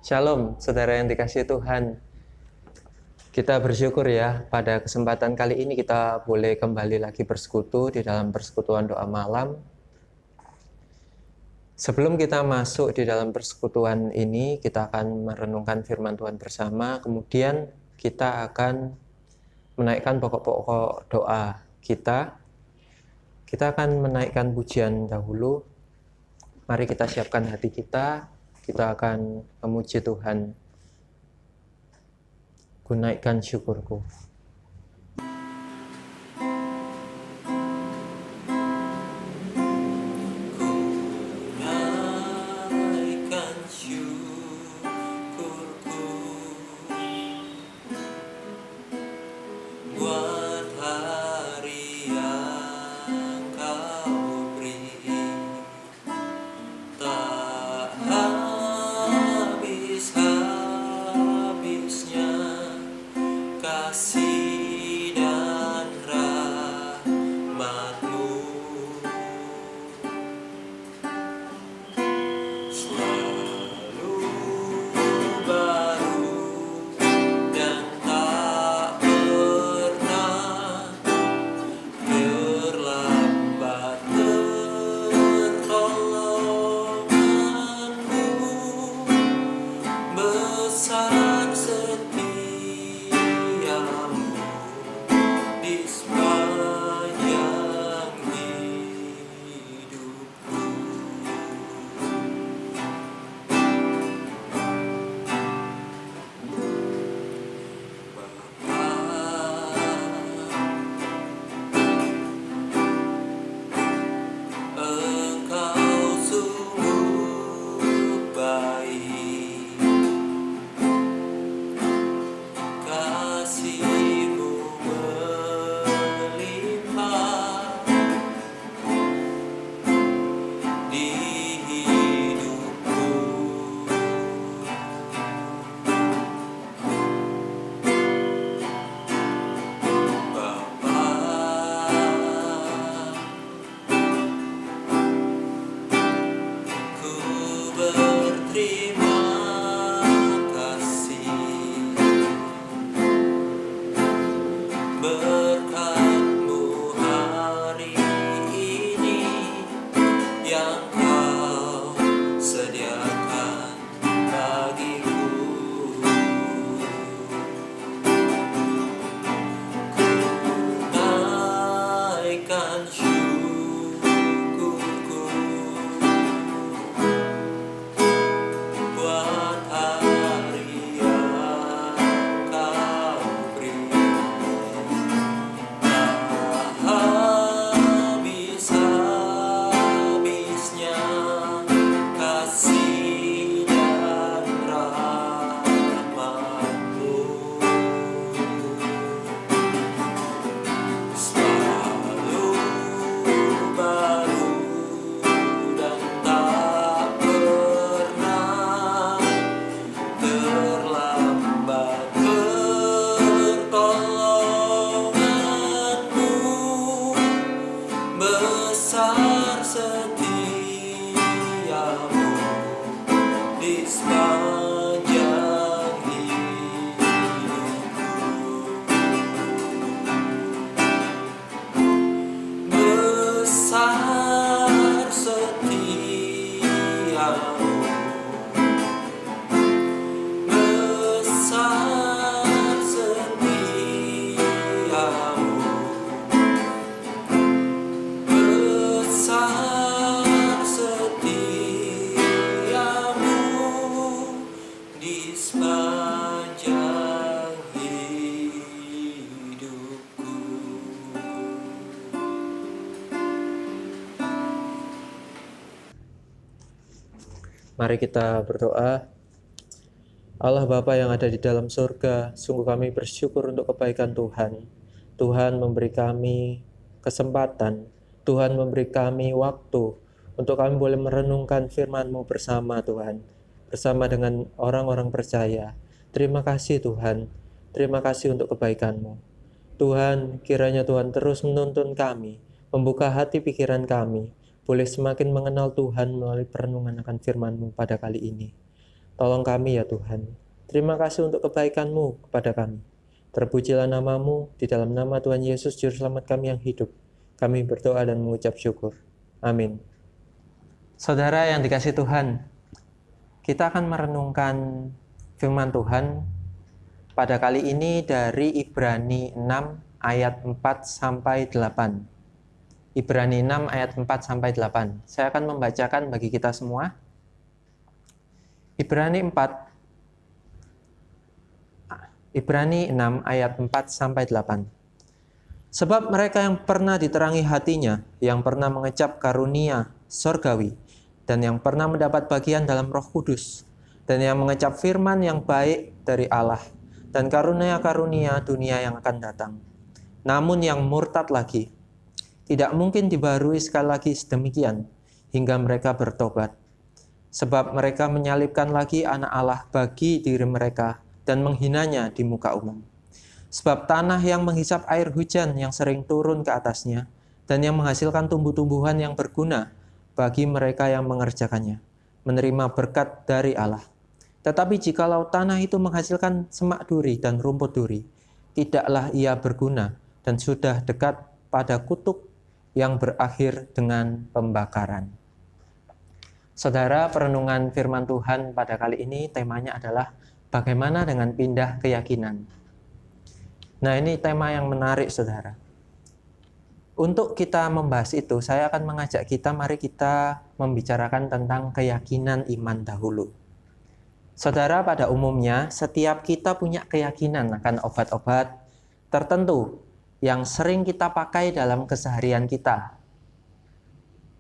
Shalom, saudara yang dikasihi Tuhan. Kita bersyukur ya, pada kesempatan kali ini kita boleh kembali lagi bersekutu di dalam persekutuan doa malam. Sebelum kita masuk di dalam persekutuan ini, kita akan merenungkan firman Tuhan bersama. Kemudian kita akan menaikkan pokok-pokok doa kita. Kita akan menaikkan pujian dahulu. Mari kita siapkan hati kita. Kita akan memuji Tuhan. Ku naikkan syukurku. Mari kita berdoa. Allah Bapa yang ada di dalam surga, sungguh kami bersyukur untuk kebaikan Tuhan. Tuhan memberi kami kesempatan, Tuhan memberi kami waktu untuk kami boleh merenungkan firman-Mu bersama Tuhan, bersama dengan orang-orang percaya. Terima kasih Tuhan, terima kasih untuk kebaikan-Mu. Tuhan, kiranya Tuhan terus menuntun kami, membuka hati pikiran kami, boleh semakin mengenal Tuhan melalui perenungan akan firman-Mu pada kali ini. Tolong kami ya Tuhan. Terima kasih untuk kebaikan-Mu kepada kami. Terpujilah nama-Mu, di dalam nama Tuhan Yesus, Juru Selamat kami yang hidup. Kami berdoa dan mengucap syukur. Amin. Saudara yang dikasihi Tuhan, kita akan merenungkan firman Tuhan pada kali ini dari Ibrani 6 ayat 4 sampai 8. Ibrani 6 ayat 4 sampai 8. Saya akan membacakan bagi kita semua. Ibrani 6 ayat 4 sampai 8. Sebab mereka yang pernah diterangi hatinya, yang pernah mengecap karunia sorgawi, dan yang pernah mendapat bagian dalam Roh Kudus, dan yang mengecap firman yang baik dari Allah, dan karunia-karunia dunia yang akan datang. Namun yang murtad lagi, tidak mungkin dibaharui sekali lagi sedemikian, hingga mereka bertobat. Sebab mereka menyalibkan lagi anak Allah bagi diri mereka, dan menghinanya di muka umum. Sebab tanah yang menghisap air hujan yang sering turun ke atasnya, dan yang menghasilkan tumbuh-tumbuhan yang berguna bagi mereka yang mengerjakannya, menerima berkat dari Allah. Tetapi jikalau tanah itu menghasilkan semak duri dan rumput duri, tidaklah ia berguna dan sudah dekat pada kutuk yang berakhir dengan pembakaran. Saudara, perenungan firman Tuhan pada kali ini temanya adalah bagaimana dengan pindah keyakinan. Nah, ini tema yang menarik, saudara. Untuk kita membahas itu, saya akan mengajak kita, mari kita membicarakan tentang keyakinan iman dahulu. Saudara, pada umumnya setiap kita punya keyakinan akan obat-obat tertentu yang sering kita pakai dalam keseharian kita.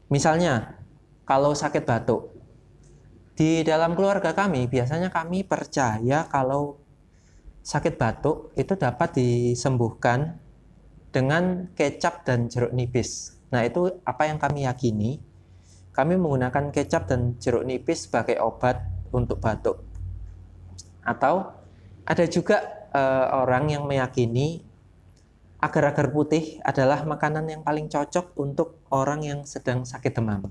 Misalnya, kalau sakit batuk, di dalam keluarga kami biasanya kami percaya kalau sakit batuk itu dapat disembuhkan dengan kecap dan jeruk nipis. Nah, itu apa yang kami yakini. Kami menggunakan kecap dan jeruk nipis sebagai obat untuk batuk. Atau ada juga orang yang meyakini agar-agar putih adalah makanan yang paling cocok untuk orang yang sedang sakit demam.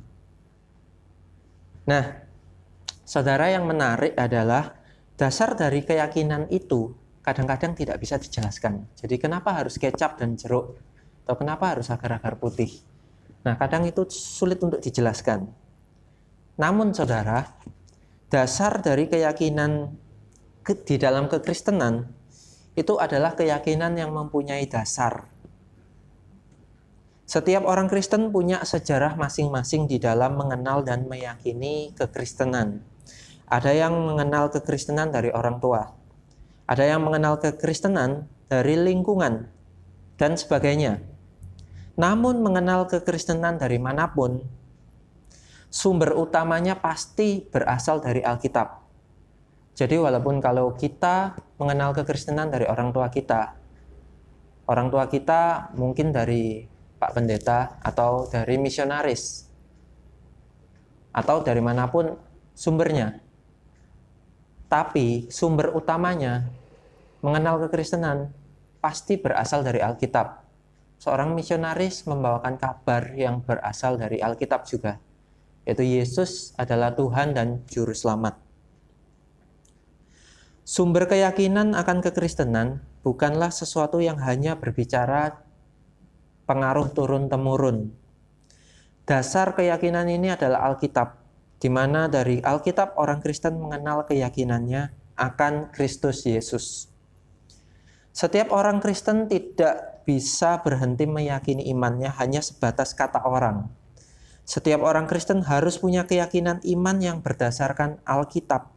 Nah, saudara, yang menarik adalah dasar dari keyakinan itu kadang-kadang tidak bisa dijelaskan. Jadi kenapa harus kecap dan jeruk? Atau kenapa harus agar-agar putih? Nah, kadang itu sulit untuk dijelaskan. Namun saudara, dasar dari keyakinan di dalam kekristenan itu adalah keyakinan yang mempunyai dasar. Setiap orang Kristen punya sejarah masing-masing di dalam mengenal dan meyakini kekristenan. Ada yang mengenal kekristenan dari orang tua, ada yang mengenal kekristenan dari lingkungan, dan sebagainya. Namun mengenal kekristenan dari manapun, sumber utamanya pasti berasal dari Alkitab. Jadi walaupun kalau kita mengenal kekristenan dari orang tua kita mungkin dari Pak Pendeta atau dari misionaris, atau dari manapun sumbernya. Tapi sumber utamanya mengenal kekristenan pasti berasal dari Alkitab. Seorang misionaris membawakan kabar yang berasal dari Alkitab juga, yaitu Yesus adalah Tuhan dan Juru Selamat. Sumber keyakinan akan kekristenan bukanlah sesuatu yang hanya berbicara pengaruh turun-temurun. Dasar keyakinan ini adalah Alkitab, di mana dari Alkitab orang Kristen mengenal keyakinannya akan Kristus Yesus. Setiap orang Kristen tidak bisa berhenti meyakini imannya hanya sebatas kata orang. Setiap orang Kristen harus punya keyakinan iman yang berdasarkan Alkitab.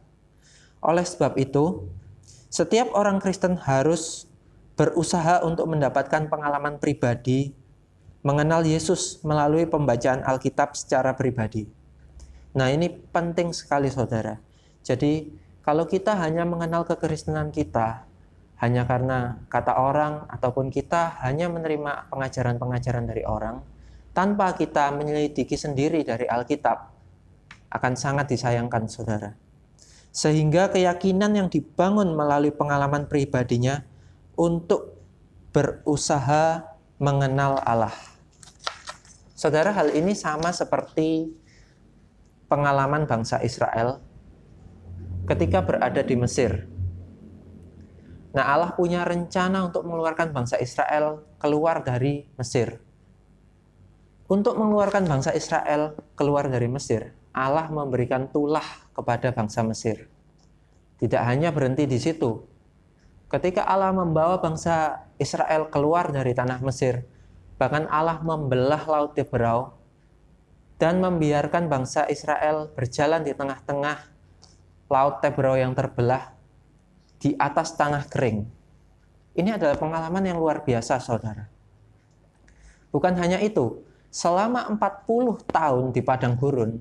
Oleh sebab itu, setiap orang Kristen harus berusaha untuk mendapatkan pengalaman pribadi mengenal Yesus melalui pembacaan Alkitab secara pribadi. Nah, ini penting sekali, saudara. Jadi, kalau kita hanya mengenal kekristenan kita hanya karena kata orang, ataupun kita hanya menerima pengajaran-pengajaran dari orang tanpa kita menyelidiki sendiri dari Alkitab, akan sangat disayangkan, saudara. Sehingga keyakinan yang dibangun melalui pengalaman pribadinya untuk berusaha mengenal Allah. Saudara, hal ini sama seperti pengalaman bangsa Israel ketika berada di Mesir. Nah, Allah punya rencana untuk mengeluarkan bangsa Israel keluar dari Mesir. Untuk mengeluarkan bangsa Israel keluar dari Mesir, Allah memberikan tulah kepada bangsa Mesir. Tidak hanya berhenti di situ. Ketika Allah membawa bangsa Israel keluar dari tanah Mesir, bahkan Allah membelah Laut Teberau dan membiarkan bangsa Israel berjalan di tengah-tengah Laut Teberau yang terbelah di atas tanah kering. Ini adalah pengalaman yang luar biasa, saudara. Bukan hanya itu, selama 40 tahun di padang gurun,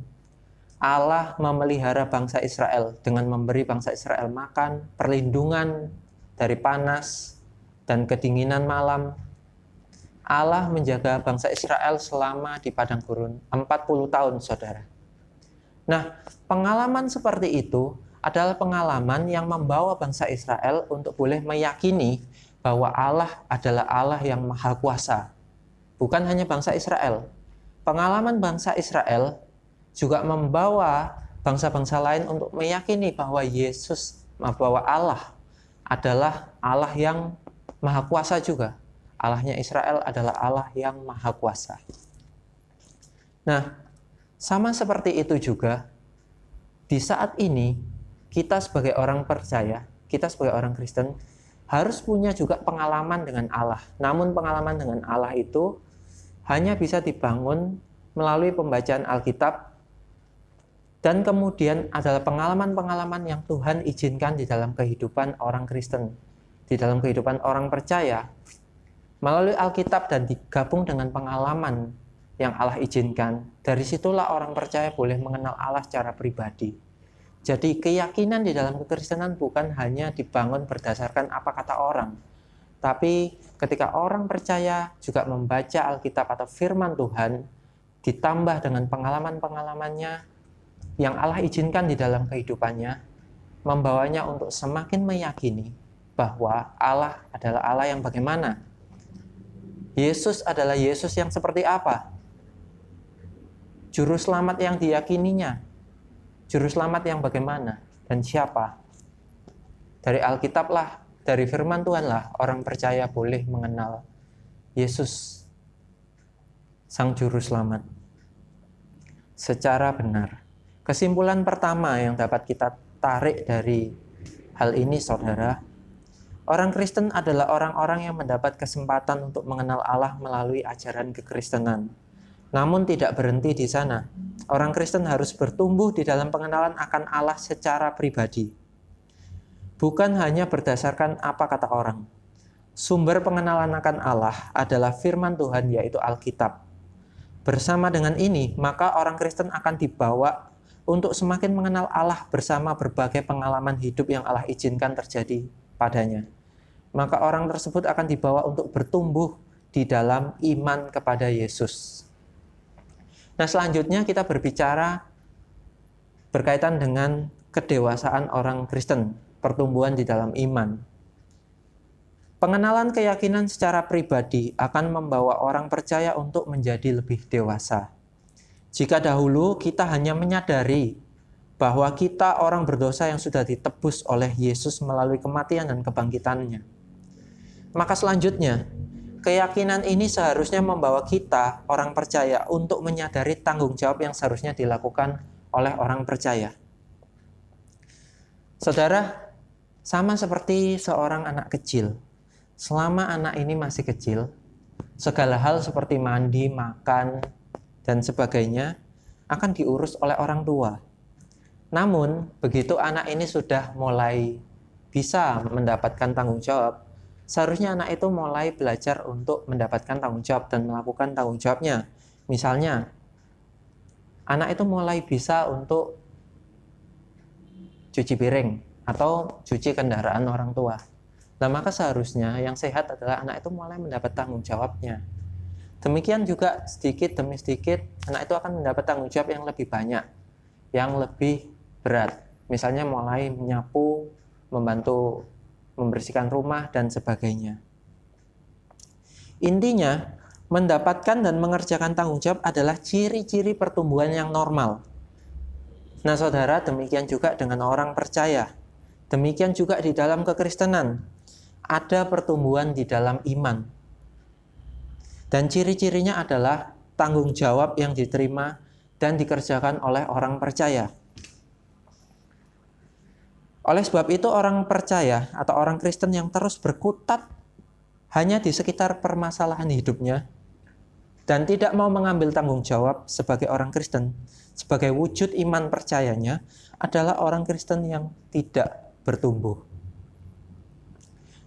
Allah memelihara bangsa Israel dengan memberi bangsa Israel makan, perlindungan dari panas dan kedinginan malam. Allah menjaga bangsa Israel selama di padang gurun 40 tahun, saudara. Nah, pengalaman seperti itu adalah pengalaman yang membawa bangsa Israel untuk boleh meyakini bahwa Allah adalah Allah yang maha kuasa. Bukan hanya bangsa Israel. Pengalaman bangsa Israel juga membawa bangsa-bangsa lain untuk meyakini bahwa bahwa Allah adalah Allah yang maha kuasa juga. Allahnya Israel adalah Allah yang maha kuasa. Nah, sama seperti itu juga, di saat ini, kita sebagai orang percaya, kita sebagai orang Kristen, harus punya juga pengalaman dengan Allah. Namun pengalaman dengan Allah itu hanya bisa dibangun melalui pembacaan Alkitab, dan kemudian adalah pengalaman-pengalaman yang Tuhan izinkan di dalam kehidupan orang Kristen, di dalam kehidupan orang percaya, melalui Alkitab dan digabung dengan pengalaman yang Allah izinkan. Dari situlah orang percaya boleh mengenal Allah secara pribadi. Jadi keyakinan di dalam kekristenan bukan hanya dibangun berdasarkan apa kata orang, tapi ketika orang percaya juga membaca Alkitab atau firman Tuhan, ditambah dengan pengalaman-pengalamannya yang Allah izinkan di dalam kehidupannya, membawanya untuk semakin meyakini bahwa Allah adalah Allah yang bagaimana. Yesus adalah Yesus yang seperti apa? Juru selamat yang diyakininya. Juru selamat yang bagaimana dan siapa? Dari Alkitab lah, dari firman Tuhan lah, orang percaya boleh mengenal Yesus, Sang Juru Selamat, secara benar. Kesimpulan pertama yang dapat kita tarik dari hal ini, saudara, orang Kristen adalah orang-orang yang mendapat kesempatan untuk mengenal Allah melalui ajaran kekristenan. Namun tidak berhenti di sana. Orang Kristen harus bertumbuh di dalam pengenalan akan Allah secara pribadi. Bukan hanya berdasarkan apa kata orang. Sumber pengenalan akan Allah adalah firman Tuhan, yaitu Alkitab. Bersama dengan ini, maka orang Kristen akan dibawa untuk semakin mengenal Allah bersama berbagai pengalaman hidup yang Allah izinkan terjadi padanya. Maka orang tersebut akan dibawa untuk bertumbuh di dalam iman kepada Yesus. Nah, selanjutnya kita berbicara berkaitan dengan kedewasaan orang Kristen, pertumbuhan di dalam iman. Pengenalan keyakinan secara pribadi akan membawa orang percaya untuk menjadi lebih dewasa. Jika dahulu kita hanya menyadari bahwa kita orang berdosa yang sudah ditebus oleh Yesus melalui kematian dan kebangkitannya, maka selanjutnya keyakinan ini seharusnya membawa kita, orang percaya, untuk menyadari tanggung jawab yang seharusnya dilakukan oleh orang percaya. Saudara, sama seperti seorang anak kecil. Selama anak ini masih kecil, segala hal seperti mandi, makan, dan sebagainya akan diurus oleh orang tua. Namun, begitu anak ini sudah mulai bisa mendapatkan tanggung jawab, seharusnya anak itu mulai belajar untuk mendapatkan tanggung jawab dan melakukan tanggung jawabnya. Misalnya, anak itu mulai bisa untuk cuci piring atau cuci kendaraan orang tua. Nah, maka seharusnya yang sehat adalah anak itu mulai mendapat tanggung jawabnya. Demikian juga sedikit demi sedikit anak itu akan mendapat tanggung jawab yang lebih banyak, yang lebih berat. Misalnya mulai menyapu, membantu membersihkan rumah, dan sebagainya. Intinya, mendapatkan dan mengerjakan tanggung jawab adalah ciri-ciri pertumbuhan yang normal. Nah saudara, demikian juga dengan orang percaya. Demikian juga di dalam kekristenan. Ada pertumbuhan di dalam iman. Dan ciri-cirinya adalah tanggung jawab yang diterima dan dikerjakan oleh orang percaya. Oleh sebab itu orang percaya atau orang Kristen yang terus berkutat hanya di sekitar permasalahan hidupnya dan tidak mau mengambil tanggung jawab sebagai orang Kristen, sebagai wujud iman percayanya, adalah orang Kristen yang tidak bertumbuh.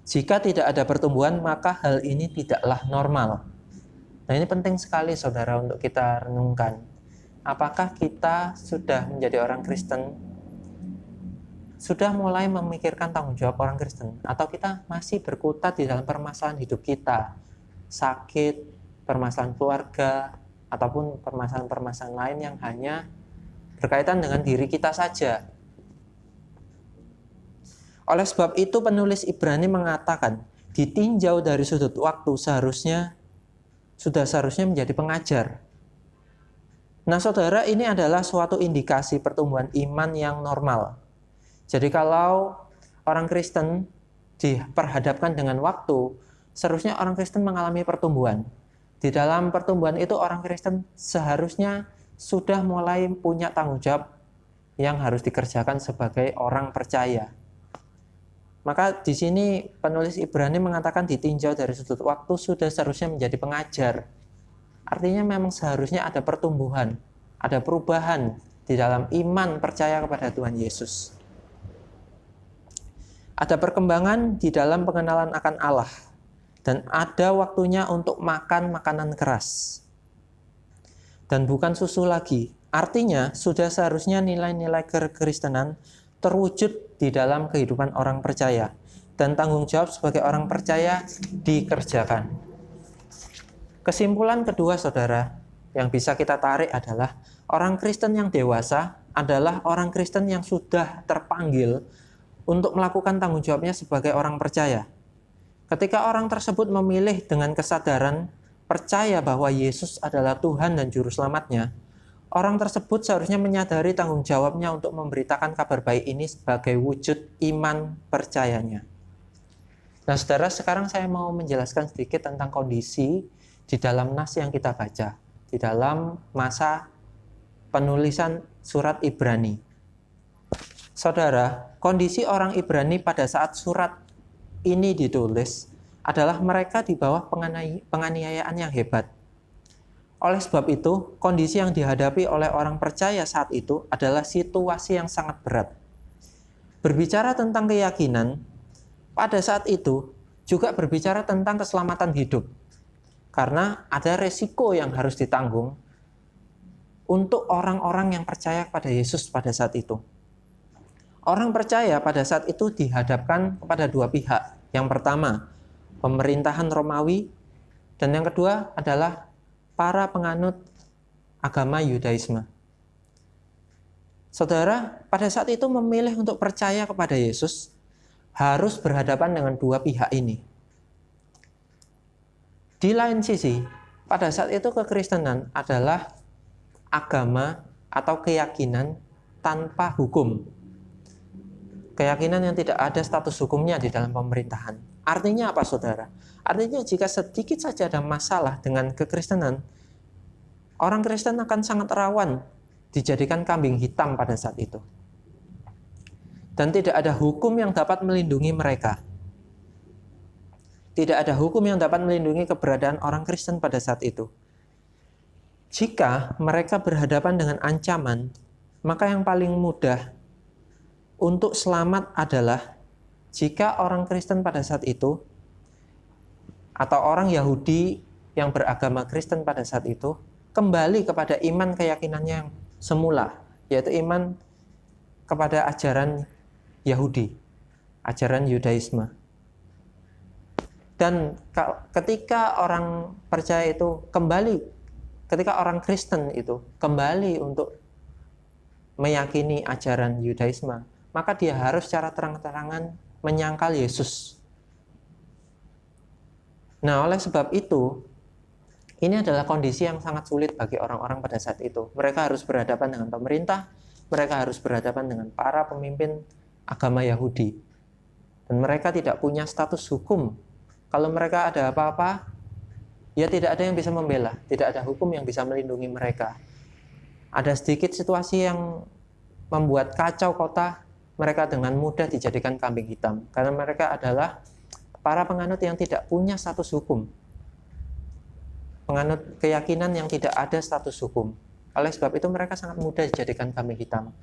Jika tidak ada pertumbuhan, maka hal ini tidaklah normal. Nah, ini penting sekali saudara untuk kita renungkan. Apakah kita sudah menjadi orang Kristen, sudah mulai memikirkan tanggung jawab orang Kristen, atau kita masih berkutat di dalam permasalahan hidup kita, sakit, permasalahan keluarga, ataupun permasalahan-permasalahan lain yang hanya berkaitan dengan diri kita saja. Oleh sebab itu penulis Ibrani mengatakan, ditinjau dari sudut waktu seharusnya menjadi pengajar. Nah saudara, ini adalah suatu indikasi pertumbuhan iman yang normal. Jadi kalau orang Kristen diperhadapkan dengan waktu, seharusnya orang Kristen mengalami pertumbuhan. Di dalam pertumbuhan itu orang Kristen seharusnya sudah mulai punya tanggung jawab yang harus dikerjakan sebagai orang percaya. Maka di sini penulis Ibrani mengatakan ditinjau dari sudut waktu sudah seharusnya menjadi pengajar. Artinya memang seharusnya ada pertumbuhan, ada perubahan di dalam iman percaya kepada Tuhan Yesus. Ada perkembangan di dalam pengenalan akan Allah. Dan ada waktunya untuk makan makanan keras. Dan bukan susu lagi. Artinya sudah seharusnya nilai-nilai kekristenan terwujud di dalam kehidupan orang percaya. Dan tanggung jawab sebagai orang percaya dikerjakan. Kesimpulan kedua saudara yang bisa kita tarik adalah orang Kristen yang dewasa adalah orang Kristen yang sudah terpanggil untuk melakukan tanggung jawabnya sebagai orang percaya. Ketika orang tersebut memilih dengan kesadaran percaya bahwa Yesus adalah Tuhan dan Juru Selamatnya, orang tersebut seharusnya menyadari tanggung jawabnya untuk memberitakan kabar baik ini sebagai wujud iman percayanya. Nah saudara, sekarang saya mau menjelaskan sedikit tentang kondisi di dalam nas yang kita baca, di dalam masa penulisan surat Ibrani. Saudara, kondisi orang Ibrani pada saat surat ini ditulis adalah mereka di bawah penganiayaan yang hebat. Oleh sebab itu, kondisi yang dihadapi oleh orang percaya saat itu adalah situasi yang sangat berat. Berbicara tentang keyakinan, pada saat itu juga berbicara tentang keselamatan hidup. Karena ada resiko yang harus ditanggung untuk orang-orang yang percaya kepada Yesus pada saat itu. Orang percaya pada saat itu dihadapkan kepada dua pihak. Yang pertama, pemerintahan Romawi, dan yang kedua adalah para penganut agama Yudaisme. Saudara, pada saat itu memilih untuk percaya kepada Yesus harus berhadapan dengan dua pihak ini. Di lain sisi, pada saat itu kekristenan adalah agama atau keyakinan tanpa hukum. Keyakinan yang tidak ada status hukumnya di dalam pemerintahan. Artinya apa saudara? Artinya jika sedikit saja ada masalah dengan kekristenan, orang Kristen akan sangat rawan dijadikan kambing hitam pada saat itu. Dan tidak ada hukum yang dapat melindungi mereka. Tidak ada hukum yang dapat melindungi keberadaan orang Kristen pada saat itu. Jika mereka berhadapan dengan ancaman, maka yang paling mudah untuk selamat adalah jika orang Kristen pada saat itu atau orang Yahudi yang beragama Kristen pada saat itu kembali kepada iman keyakinannya yang semula, yaitu iman kepada ajaran Yahudi, ajaran Yudaisme. Dan ketika orang percaya itu kembali, ketika orang Kristen itu kembali untuk meyakini ajaran Yudaisme, maka dia harus secara terang-terangan menyangkal Yesus. Nah, oleh sebab itu, ini adalah kondisi yang sangat sulit bagi orang-orang pada saat itu. Mereka harus berhadapan dengan pemerintah, mereka harus berhadapan dengan para pemimpin agama Yahudi. Dan mereka tidak punya status hukum. Kalau mereka ada apa-apa, ya tidak ada yang bisa membela, tidak ada hukum yang bisa melindungi mereka. Ada sedikit situasi yang membuat kacau kota, mereka dengan mudah dijadikan kambing hitam. Karena mereka adalah para penganut yang tidak punya status hukum. Penganut keyakinan yang tidak ada status hukum. Oleh sebab itu mereka sangat mudah dijadikan kambing hitam.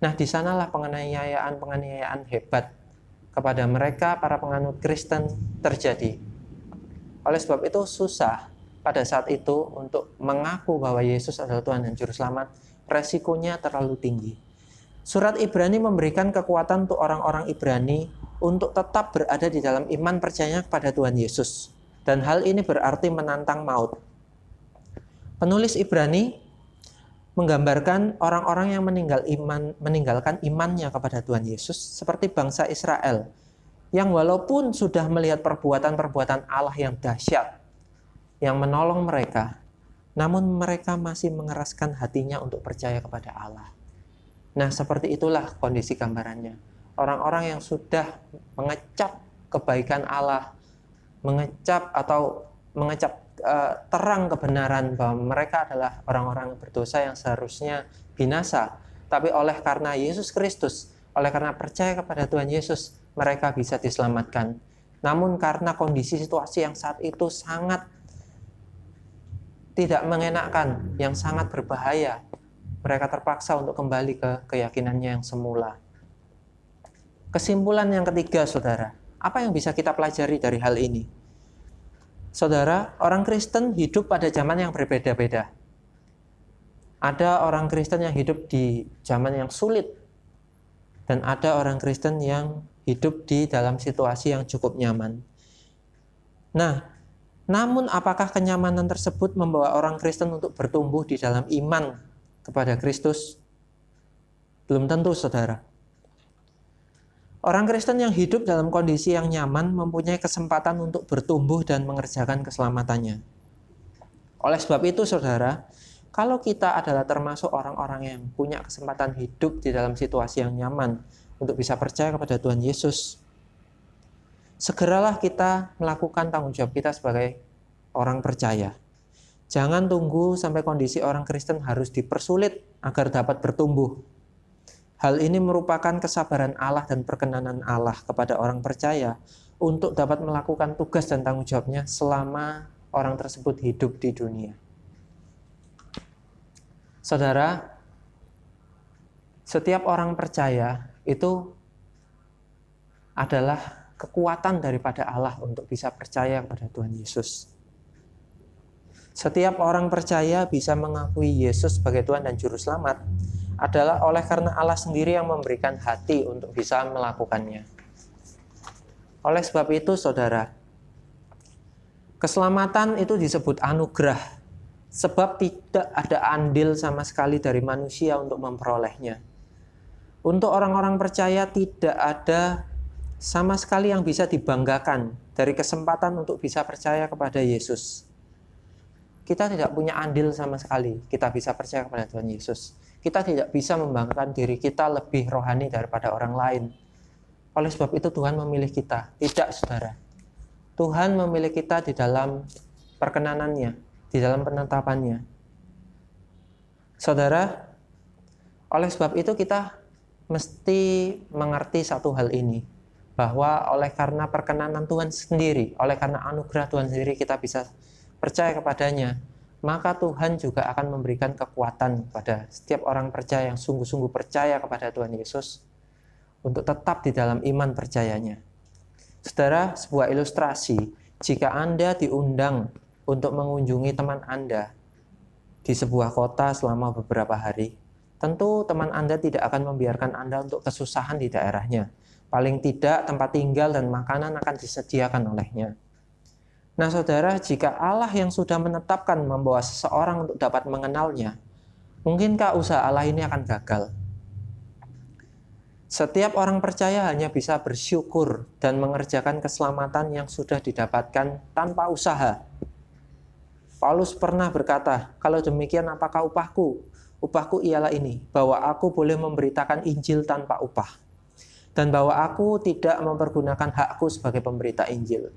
Nah, di sanalah penganiayaan hebat kepada mereka, para penganut Kristen, terjadi. Oleh sebab itu susah pada saat itu untuk mengaku bahwa Yesus adalah Tuhan dan Juru Selamat. Resikonya terlalu tinggi. Surat Ibrani memberikan kekuatan untuk orang-orang Ibrani untuk tetap berada di dalam iman percayanya kepada Tuhan Yesus. Dan hal ini berarti menantang maut. Penulis Ibrani menggambarkan orang-orang yang meninggalkan imannya kepada Tuhan Yesus seperti bangsa Israel yang walaupun sudah melihat perbuatan-perbuatan Allah yang dahsyat yang menolong mereka, namun mereka masih mengeraskan hatinya untuk percaya kepada Allah. Nah, seperti itulah kondisi gambarannya. Orang-orang yang sudah mengecap kebaikan Allah, mengecap terang kebenaran bahwa mereka adalah orang-orang berdosa yang seharusnya binasa, tapi karena Yesus Kristus, karena percaya kepada Tuhan Yesus, mereka bisa diselamatkan. Namun karena kondisi situasi yang saat itu sangat tidak mengenakan, yang sangat berbahaya, mereka terpaksa untuk kembali ke keyakinannya yang semula. Kesimpulan yang ketiga, saudara, apa yang bisa kita pelajari dari hal ini? Saudara, orang Kristen hidup pada zaman yang berbeda-beda. Ada orang Kristen yang hidup di zaman yang sulit, dan ada orang Kristen yang hidup di dalam situasi yang cukup nyaman. Nah, namun apakah kenyamanan tersebut membawa orang Kristen untuk bertumbuh di dalam iman kepada Kristus? Belum tentu, saudara. Orang Kristen yang hidup dalam kondisi yang nyaman mempunyai kesempatan untuk bertumbuh dan mengerjakan keselamatannya. Oleh sebab itu, saudara, kalau kita adalah termasuk orang-orang yang punya kesempatan hidup di dalam situasi yang nyaman untuk bisa percaya kepada Tuhan Yesus, segeralah kita melakukan tanggung jawab kita sebagai orang percaya. Jangan tunggu sampai kondisi orang Kristen harus dipersulit agar dapat bertumbuh. Hal ini merupakan kesabaran Allah dan perkenanan Allah kepada orang percaya untuk dapat melakukan tugas dan tanggung jawabnya selama orang tersebut hidup di dunia. Saudara, setiap orang percaya itu adalah kekuatan daripada Allah untuk bisa percaya kepada Tuhan Yesus. Setiap orang percaya bisa mengakui Yesus sebagai Tuhan dan Juru Selamat adalah karena Allah sendiri yang memberikan hati untuk bisa melakukannya. Oleh sebab itu, saudara, keselamatan itu disebut anugerah, sebab tidak ada andil sama sekali dari manusia untuk memperolehnya. Untuk orang-orang percaya tidak ada sama sekali yang bisa dibanggakan dari kesempatan untuk bisa percaya kepada Yesus. Kita tidak punya andil sama sekali, kita bisa percaya kepada Tuhan Yesus. Kita tidak bisa membanggakan diri kita lebih rohani daripada orang lain. Oleh sebab itu Tuhan memilih kita. Tidak, saudara. Tuhan memilih kita di dalam perkenanannya, di dalam penetapannya. Saudara, oleh sebab itu kita mesti mengerti satu hal ini. Bahwa karena perkenanan Tuhan sendiri, karena anugerah Tuhan sendiri kita bisa percaya kepadanya, maka Tuhan juga akan memberikan kekuatan kepada setiap orang percaya yang sungguh-sungguh percaya kepada Tuhan Yesus untuk tetap di dalam iman percayanya. Saudara, sebuah ilustrasi, jika Anda diundang untuk mengunjungi teman Anda di sebuah kota selama beberapa hari, tentu teman Anda tidak akan membiarkan Anda untuk kesusahan di daerahnya. Paling tidak tempat tinggal dan makanan akan disediakan olehnya. Nah, saudara, jika Allah yang sudah menetapkan membawa seseorang untuk dapat mengenalnya, mungkinkah usaha Allah ini akan gagal? Setiap orang percaya hanya bisa bersyukur dan mengerjakan keselamatan yang sudah didapatkan tanpa usaha. Paulus pernah berkata, kalau demikian apakah upahku? Upahku ialah ini, bahwa aku boleh memberitakan Injil tanpa upah. Dan bahwa aku tidak mempergunakan hakku sebagai pemberita Injil.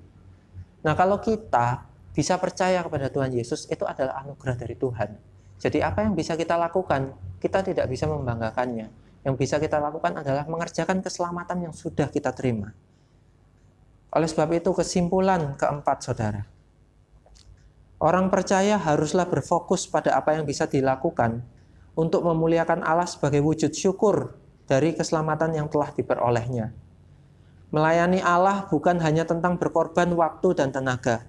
Nah, kalau kita bisa percaya kepada Tuhan Yesus, itu adalah anugerah dari Tuhan. Jadi apa yang bisa kita lakukan? Kita tidak bisa membanggakannya. Yang bisa kita lakukan adalah mengerjakan keselamatan yang sudah kita terima. Oleh sebab itu, kesimpulan keempat, saudara. Orang percaya haruslah berfokus pada apa yang bisa dilakukan untuk memuliakan Allah sebagai wujud syukur dari keselamatan yang telah diperolehnya. Melayani Allah bukan hanya tentang berkorban waktu dan tenaga,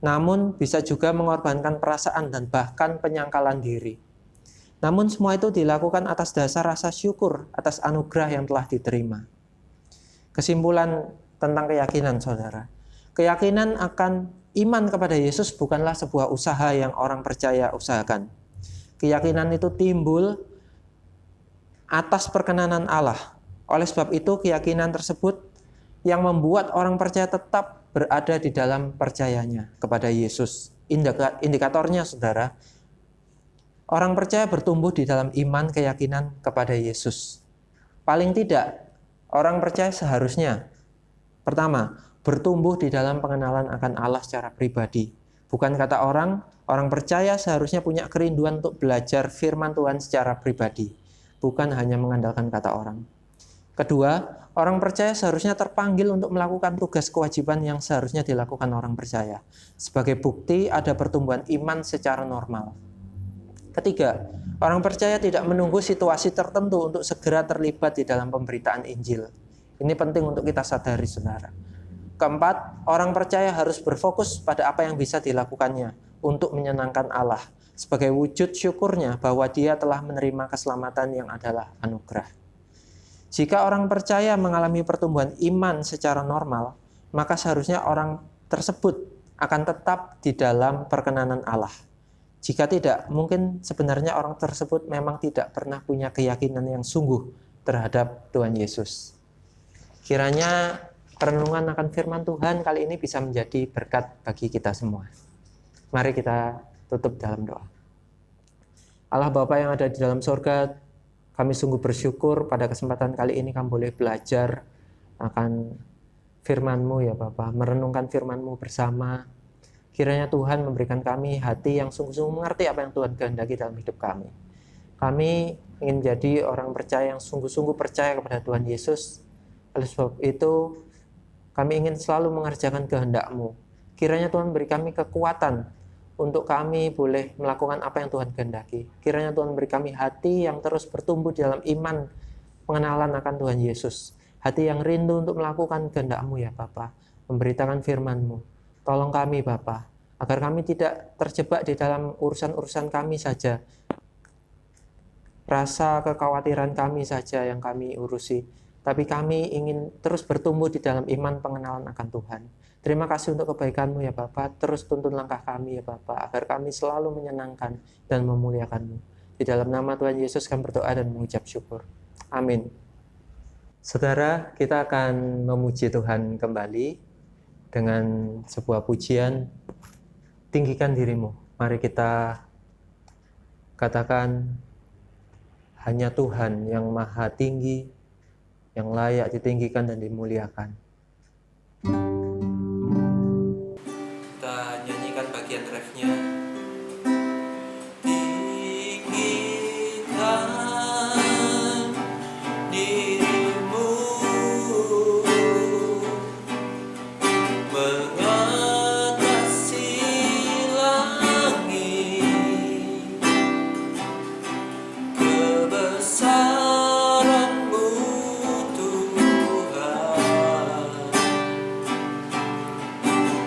namun bisa juga mengorbankan perasaan dan bahkan penyangkalan diri. Namun semua itu dilakukan atas dasar rasa syukur atas anugerah yang telah diterima. Kesimpulan tentang keyakinan, saudara. Keyakinan akan iman kepada Yesus bukanlah sebuah usaha yang orang percaya usahakan. Keyakinan itu timbul atas perkenanan Allah. Oleh sebab itu, keyakinan tersebut yang membuat orang percaya tetap berada di dalam percayanya kepada Yesus. Indikatornya, saudara, orang percaya bertumbuh di dalam iman keyakinan kepada Yesus. Paling tidak, orang percaya seharusnya, pertama, bertumbuh di dalam pengenalan akan Allah secara pribadi. Bukan kata orang percaya seharusnya punya kerinduan untuk belajar firman Tuhan secara pribadi, bukan hanya mengandalkan kata orang. Kedua, orang percaya seharusnya terpanggil untuk melakukan tugas kewajiban yang seharusnya dilakukan orang percaya. Sebagai bukti ada pertumbuhan iman secara normal. Ketiga, orang percaya tidak menunggu situasi tertentu untuk segera terlibat di dalam pemberitaan Injil. Ini penting untuk kita sadari, saudara. Keempat, orang percaya harus berfokus pada apa yang bisa dilakukannya untuk menyenangkan Allah sebagai wujud syukurnya bahwa dia telah menerima keselamatan yang adalah anugerah. Jika orang percaya mengalami pertumbuhan iman secara normal, maka seharusnya orang tersebut akan tetap di dalam perkenanan Allah. Jika tidak, mungkin sebenarnya orang tersebut memang tidak pernah punya keyakinan yang sungguh terhadap Tuhan Yesus. Kiranya renungan akan firman Tuhan kali ini bisa menjadi berkat bagi kita semua. Mari kita tutup dalam doa. Allah Bapa yang ada di dalam surga, kami sungguh bersyukur pada kesempatan kali ini kami boleh belajar akan firman-Mu ya Bapa, merenungkan firman-Mu bersama. Kiranya Tuhan memberikan kami hati yang sungguh-sungguh mengerti apa yang Tuhan kehendaki dalam hidup kami. Kami ingin menjadi orang percaya yang sungguh-sungguh percaya kepada Tuhan Yesus. Oleh sebab itu, kami ingin selalu mengerjakan kehendak-Mu. Kiranya Tuhan beri kami kekuatan untuk kami boleh melakukan apa yang Tuhan kehendaki. Kiranya Tuhan beri kami hati yang terus bertumbuh dalam iman pengenalan akan Tuhan Yesus. Hati yang rindu untuk melakukan kehendak-Mu ya Bapa, memberitakan firman-Mu. Tolong kami Bapa, agar kami tidak terjebak di dalam urusan-urusan kami saja. Rasa kekhawatiran kami saja yang kami urusi. Tapi kami ingin terus bertumbuh di dalam iman pengenalan akan Tuhan. Terima kasih untuk kebaikan-Mu ya Bapa. Terus tuntun langkah kami ya Bapa, agar kami selalu menyenangkan dan memuliakan-Mu. Di dalam nama Tuhan Yesus kami berdoa dan mengucap syukur. Amin. Saudara, kita akan memuji Tuhan kembali dengan sebuah pujian, Tinggikan Dirimu. Mari kita katakan, hanya Tuhan yang maha tinggi, yang layak ditinggikan dan dimuliakan. Kita nyanyikan bagian refnya. Tinggikan dirimu mengatasi langit, kebesaran-Mu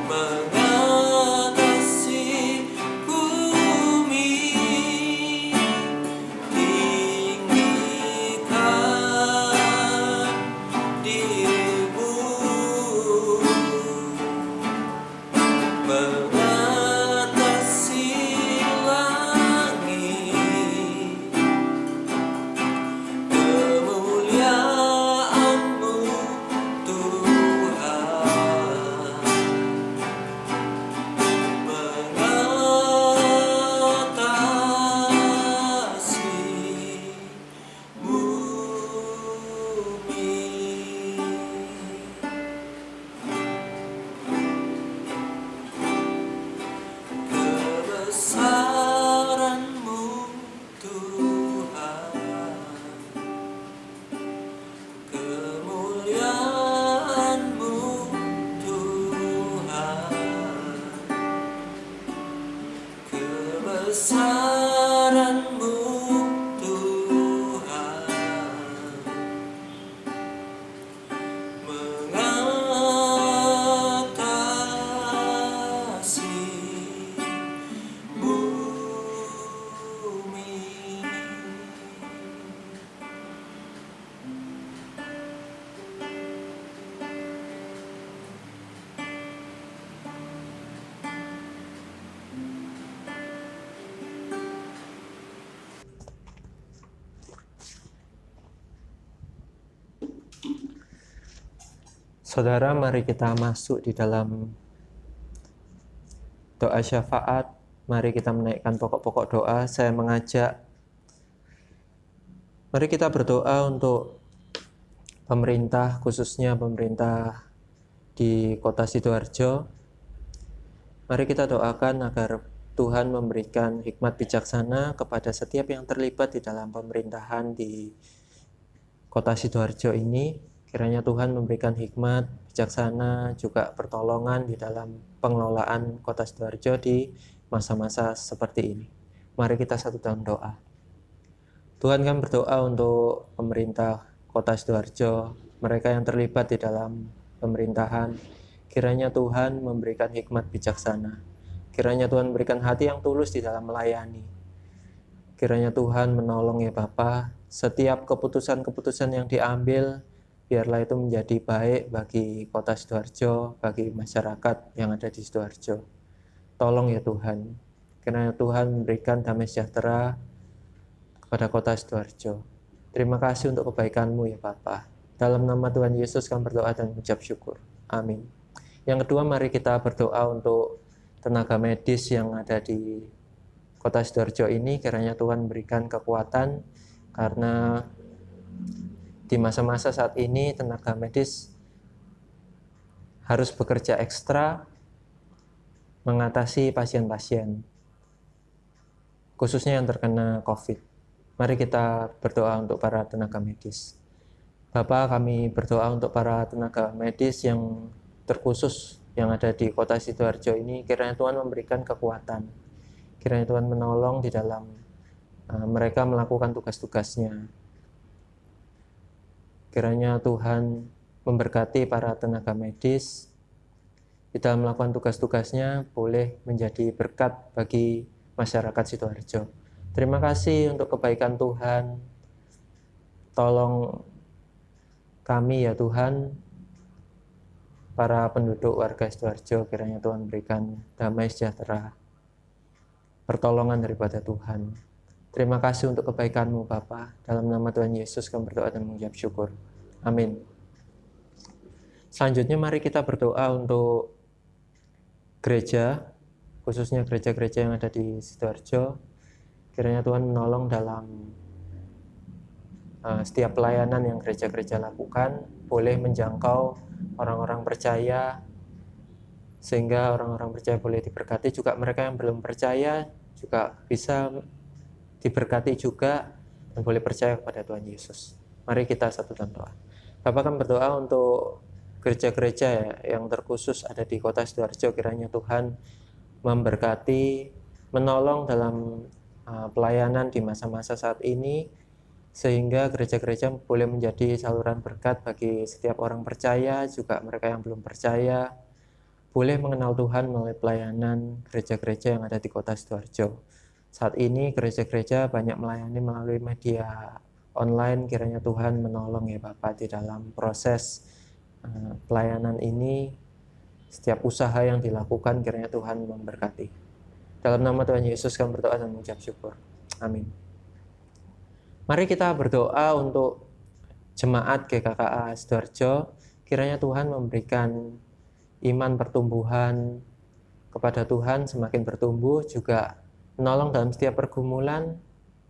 mengatasi kebesaran-Mu Tuhan, mengatasi bumi. Saudara, mari kita masuk di dalam doa syafaat. Mari kita menaikkan pokok-pokok doa. Saya mengajak, mari kita berdoa untuk pemerintah, khususnya pemerintah di Kota Sidoarjo. Mari kita doakan agar Tuhan memberikan hikmat bijaksana kepada setiap yang terlibat di dalam pemerintahan di Kota Sidoarjo ini. Kiranya Tuhan memberikan hikmat, bijaksana, juga pertolongan di dalam pengelolaan Kota Sidoarjo di masa-masa seperti ini. Mari kita satu dalam doa. Tuhan, kami berdoa untuk pemerintah Kota Sidoarjo, mereka yang terlibat di dalam pemerintahan. Kiranya Tuhan memberikan hikmat bijaksana. Kiranya Tuhan memberikan hati yang tulus di dalam melayani. Kiranya Tuhan menolong ya Bapa, setiap keputusan-keputusan yang diambil, biarlah itu menjadi baik bagi Kota Sidoarjo, bagi masyarakat yang ada di Sidoarjo. Tolong ya Tuhan, kiranya Tuhan memberikan damai sejahtera kepada Kota Sidoarjo. Terima kasih untuk kebaikan-Mu ya Bapa. Dalam nama Tuhan Yesus kami berdoa dan mengucap syukur. Amin. Yang kedua, mari kita berdoa untuk tenaga medis yang ada di Kota Sidoarjo ini. Kiranya Tuhan berikan kekuatan, karena di masa-masa saat ini tenaga medis harus bekerja ekstra mengatasi pasien-pasien, khususnya yang terkena COVID. Mari kita berdoa untuk para tenaga medis. Bapa, kami berdoa untuk para tenaga medis yang terkhusus yang ada di Kota Sidoarjo ini. Kiranya Tuhan memberikan kekuatan, kiranya Tuhan menolong di dalam mereka melakukan tugas-tugasnya. Kiranya Tuhan memberkati para tenaga medis di dalam melakukan tugas-tugasnya, boleh menjadi berkat bagi masyarakat Sidoarjo. Terima kasih untuk kebaikan Tuhan. Tolong kami ya Tuhan, para penduduk warga Sidoarjo, kiranya Tuhan berikan damai sejahtera, pertolongan daripada Tuhan. Terima kasih untuk kebaikan-Mu Bapa. Dalam nama Tuhan Yesus kami berdoa dan mengucap syukur. Amin. Selanjutnya mari kita berdoa untuk gereja, khususnya gereja-gereja yang ada di Sidoarjo. Kiranya Tuhan menolong dalam setiap pelayanan yang gereja-gereja lakukan, boleh menjangkau orang-orang percaya, sehingga orang-orang percaya boleh diberkati. Juga mereka yang belum percaya juga bisa diberkati juga dan boleh percaya kepada Tuhan Yesus. Mari kita satu dalam doa. Bapak kami berdoa untuk gereja-gereja yang terkhusus ada di Kota Sidoarjo. Kiranya Tuhan memberkati, menolong dalam pelayanan di masa-masa saat ini, sehingga gereja-gereja boleh menjadi saluran berkat bagi setiap orang percaya, juga mereka yang belum percaya boleh mengenal Tuhan melalui pelayanan gereja-gereja yang ada di Kota Sidoarjo. Saat ini gereja-gereja banyak melayani melalui media online. Kiranya Tuhan menolong ya Bapak di dalam proses pelayanan ini. Setiap usaha yang dilakukan kiranya Tuhan memberkati. Dalam nama Tuhan Yesus kami berdoa dan mengucap syukur. Amin. Mari kita berdoa untuk jemaat GKKA Sidoarjo. Kiranya Tuhan memberikan iman pertumbuhan kepada Tuhan, semakin bertumbuh, juga menolong dalam setiap pergumulan.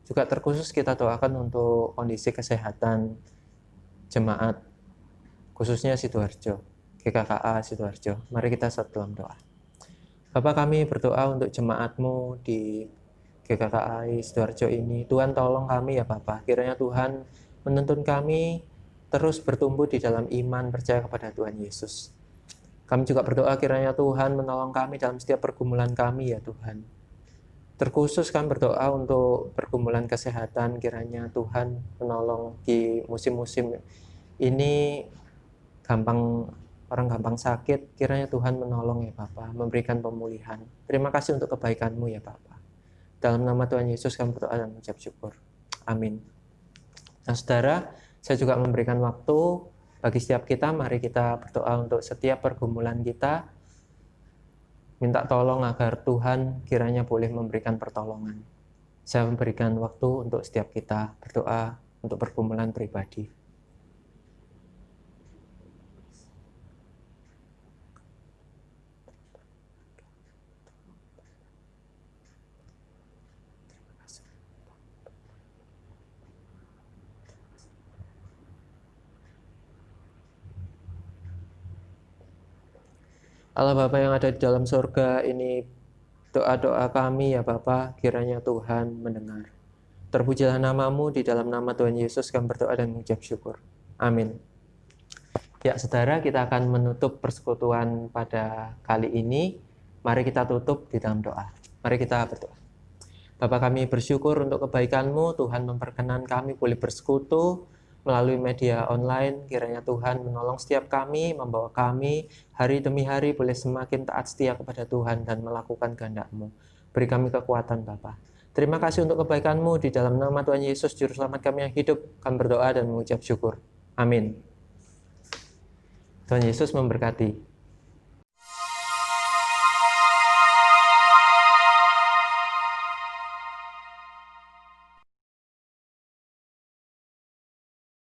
Juga terkhusus kita doakan untuk kondisi kesehatan jemaat, khususnya Sidoarjo, GKKA Sidoarjo. Mari kita satu dalam doa. Bapa, kami berdoa untuk jemaat-Mu di GKKA Sidoarjo ini. Tuhan tolong kami ya Bapa. Kiranya Tuhan menuntun kami terus bertumbuh di dalam iman percaya kepada Tuhan Yesus. Kami juga berdoa kiranya Tuhan menolong kami dalam setiap pergumulan kami ya Tuhan. Terkhusus kami berdoa untuk pergumulan kesehatan, kiranya Tuhan menolong di musim-musim ini, orang gampang sakit, kiranya Tuhan menolong ya Bapa, memberikan pemulihan. Terima kasih untuk kebaikan-Mu ya Bapa. Dalam nama Tuhan Yesus kami berdoa dan mengucap syukur. Amin. Nah saudara, saya juga memberikan waktu bagi setiap kita, mari kita berdoa untuk setiap pergumulan kita, minta tolong agar Tuhan kiranya boleh memberikan pertolongan. Saya memberikan waktu untuk setiap kita berdoa untuk pergumulan pribadi. Allah Bapa yang ada di dalam surga, ini doa-doa kami ya Bapa, kiranya Tuhan mendengar. Terpujilah nama-Mu, di dalam nama Tuhan Yesus kami berdoa dan mengucap syukur. Amin. Ya saudara, kita akan menutup persekutuan pada kali ini. Mari kita tutup di dalam doa. Mari kita berdoa. Bapa, kami bersyukur untuk kebaikan-Mu, Tuhan memperkenan kami boleh bersekutu melalui media online. Kiranya Tuhan menolong setiap kami, membawa kami hari demi hari boleh semakin taat setia kepada Tuhan dan melakukan kehendak-Mu. Beri kami kekuatan Bapa. Terima kasih untuk kebaikan-Mu, di dalam nama Tuhan Yesus Juru Selamat kami yang hidup, kami berdoa dan mengucap syukur. Amin. Tuhan Yesus memberkati.